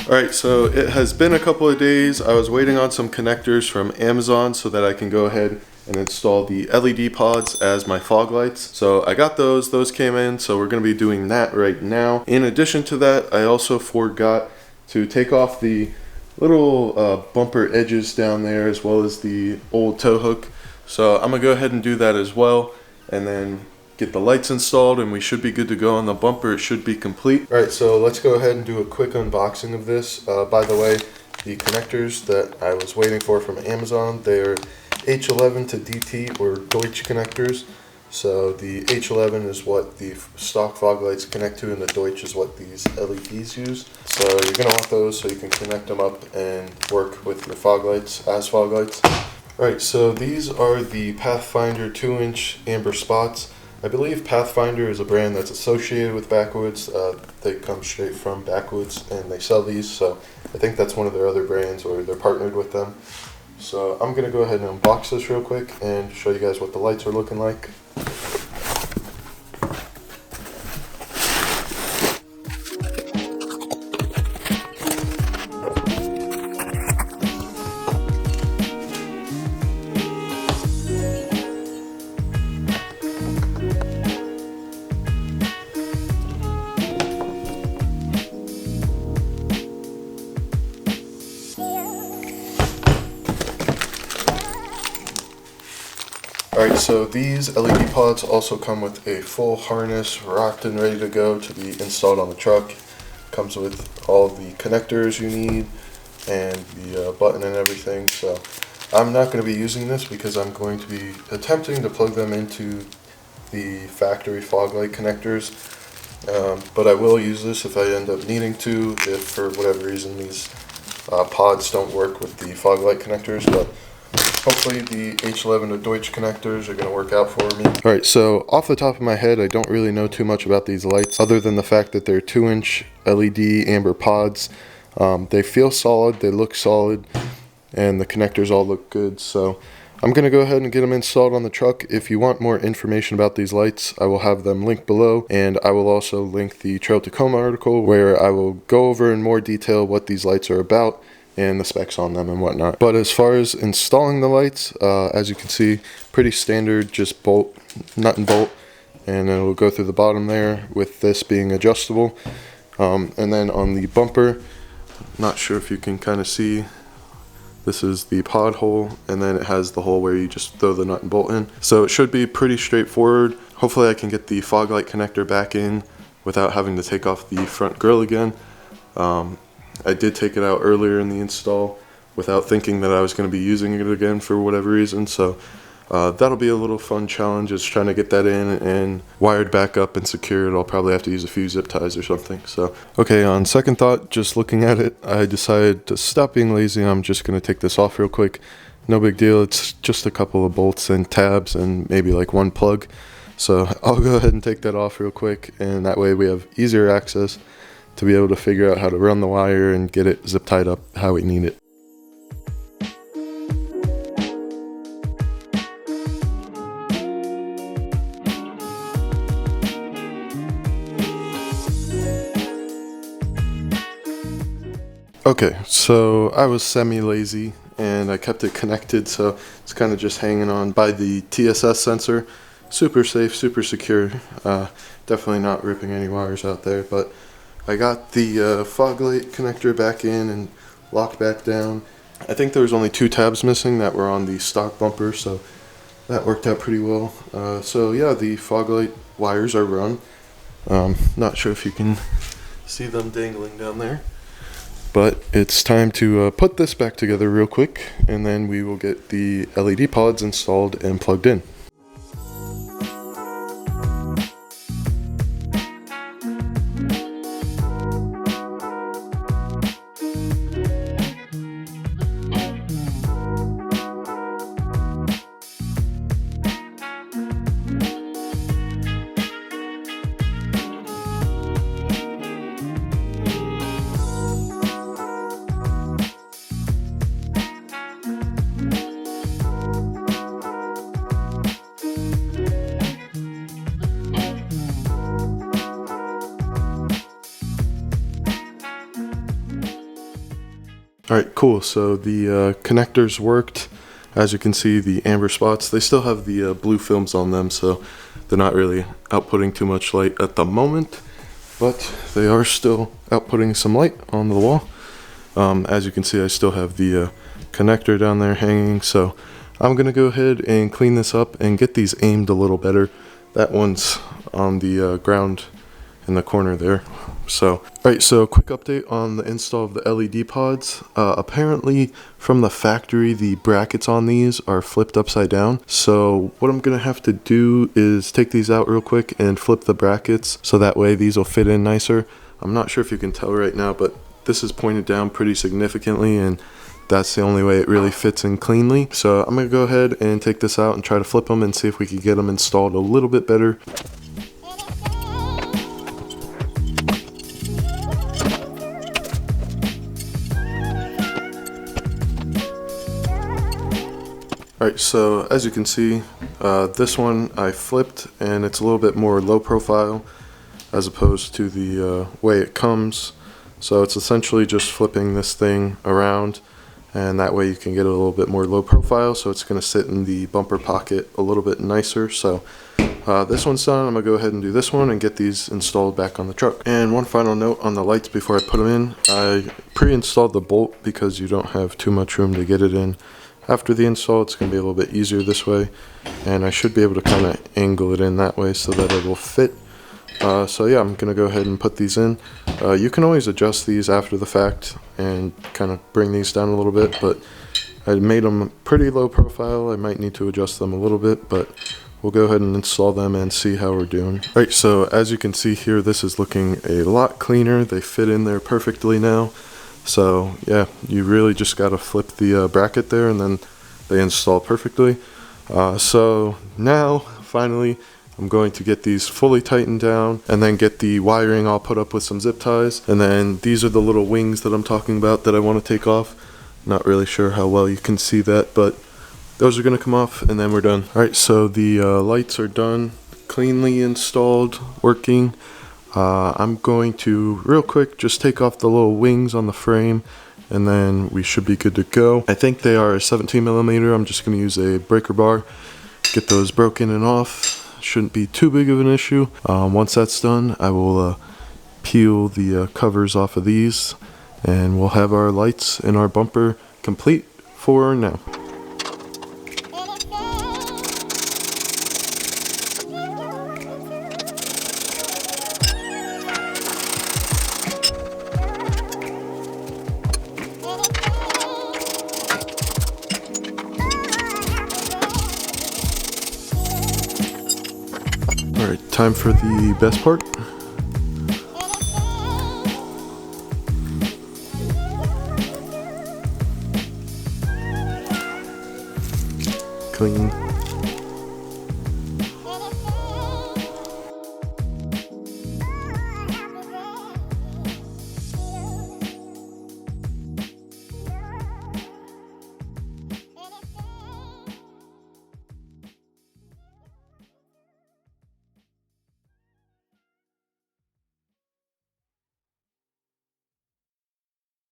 Alright, so it has been a couple of days. I was waiting on some connectors from Amazon so that I can go ahead and install the LED pods as my fog lights. So I got those came in, so we're going to be doing that right now. In addition to that, I also forgot to take off the little bumper edges down there as well as the old tow hook. So I'm going to go ahead and do that as well, and then get the lights installed, and we should be good to go on the bumper. It should be complete. Alright, so let's go ahead and do a quick unboxing of this. By the way, the connectors that I was waiting for from Amazon, they're H11 to DT or Deutsch connectors. So the H11 is what the stock fog lights connect to, and the Deutsch is what these LEDs use. So you're going to want those so you can connect them up and work with your fog lights as fog lights. Alright, so these are the Pathfinder 2-inch amber spots. I believe Pathfinder is a brand that's associated with Backwoods. They come straight from Backwoods and they sell these, so I think that's one of their other brands, or they're partnered with them. So I'm going to go ahead and unbox this real quick and show you guys what the lights are looking like. Alright, so these LED pods also come with a full harness, rocked and ready to go to be installed on the truck. Comes with all the connectors you need and the button and everything. So I'm not going to be using this because I'm going to be attempting to plug them into the factory fog light connectors. But I will use this if I end up needing to, if for whatever reason these pods don't work with the fog light connectors. But hopefully the H11 to Deutsch connectors are going to work out for me. Alright, so off the top of my head, I don't really know too much about these lights other than the fact that they're 2-inch LED amber pods. They feel solid, they look solid, and the connectors all look good. So I'm going to go ahead and get them installed on the truck. If you want more information about these lights, I will have them linked below, and I will also link the Trail Tacoma article where I will go over in more detail what these lights are about and the specs on them and whatnot. But as far as installing the lights, as you can see, pretty standard, just bolt, nut and bolt, and it will go through the bottom there with this being adjustable. And then on the bumper, not sure if you can kind of see, this is the pod hole, and then it has the hole where you just throw the nut and bolt in. So it should be pretty straightforward. Hopefully I can get the fog light connector back in without having to take off the front grill again. I did take it out earlier in the install without thinking that I was going to be using it again for whatever reason, so that'll be a little fun challenge, is trying to get that in and wired back up and secured. I'll probably have to use a few zip ties or something. So okay, on second thought, just looking at it, I decided to stop being lazy. I'm just going to take this off real quick. No big deal, it's just a couple of bolts and tabs and maybe like one plug. So I'll go ahead and take that off real quick, and that way we have easier access to be able to figure out how to run the wire and get it zip tied up how we need it. Okay, so I was semi-lazy and I kept it connected, so it's kind of just hanging on by the TSS sensor. Super safe, super secure, definitely not ripping any wires out there, but I got the fog light connector back in and locked back down. I think there was only 2 tabs missing that were on the stock bumper, so that worked out pretty well. So yeah, the fog light wires are run. Not sure if you can see them dangling down there, but it's time to put this back together real quick, and then we will get the LED pods installed and plugged in. Alright, cool. So the connectors worked. As you can see, the amber spots, they still have the blue films on them, so they're not really outputting too much light at the moment, but they are still outputting some light on the wall. As you can see, I still have the connector down there hanging, so I'm going to go ahead and clean this up and get these aimed a little better. That one's on the ground in the corner there. So, alright, so quick update on the install of the LED pods. Apparently from the factory, the brackets on these are flipped upside down. So what I'm going to have to do is take these out real quick and flip the brackets so that way these will fit in nicer. I'm not sure if you can tell right now, but this is pointed down pretty significantly, and that's the only way it really fits in cleanly. So I'm going to go ahead and take this out and try to flip them and see if we can get them installed a little bit better. Alright, so as you can see, this one I flipped and it's a little bit more low profile as opposed to the way it comes. So it's essentially just flipping this thing around, and that way you can get a little bit more low profile, so it's going to sit in the bumper pocket a little bit nicer. So this one's done. I'm going to go ahead and do this one and get these installed back on the truck. And one final note on the lights before I put them in. I pre-installed the bolt because you don't have too much room to get it in. After the install, it's going to be a little bit easier this way, and I should be able to kind of angle it in that way so that it will fit. So yeah, I'm going to go ahead and put these in. You can always adjust these after the fact and kind of bring these down a little bit, but I made them pretty low profile. I might need to adjust them a little bit, but we'll go ahead and install them and see how we're doing. Alright, so as you can see here, this is looking a lot cleaner. They fit in there perfectly now. So yeah, you really just got to flip the bracket there and then they install perfectly. So now, finally, I'm going to get these fully tightened down and then get the wiring all put up with some zip ties. And then these are the little wings that I'm talking about that I want to take off. Not really sure how well you can see that, but those are going to come off and then we're done. Alright, so the lights are done, cleanly installed, working. I'm going to, real quick, just take off the little wings on the frame and then we should be good to go. I think they are 17mm. I'm just going to use a breaker bar, get those broken and off. Shouldn't be too big of an issue. Once that's done, I will peel the covers off of these and we'll have our lights and our bumper complete for now. Alright, time for the best part. Clean.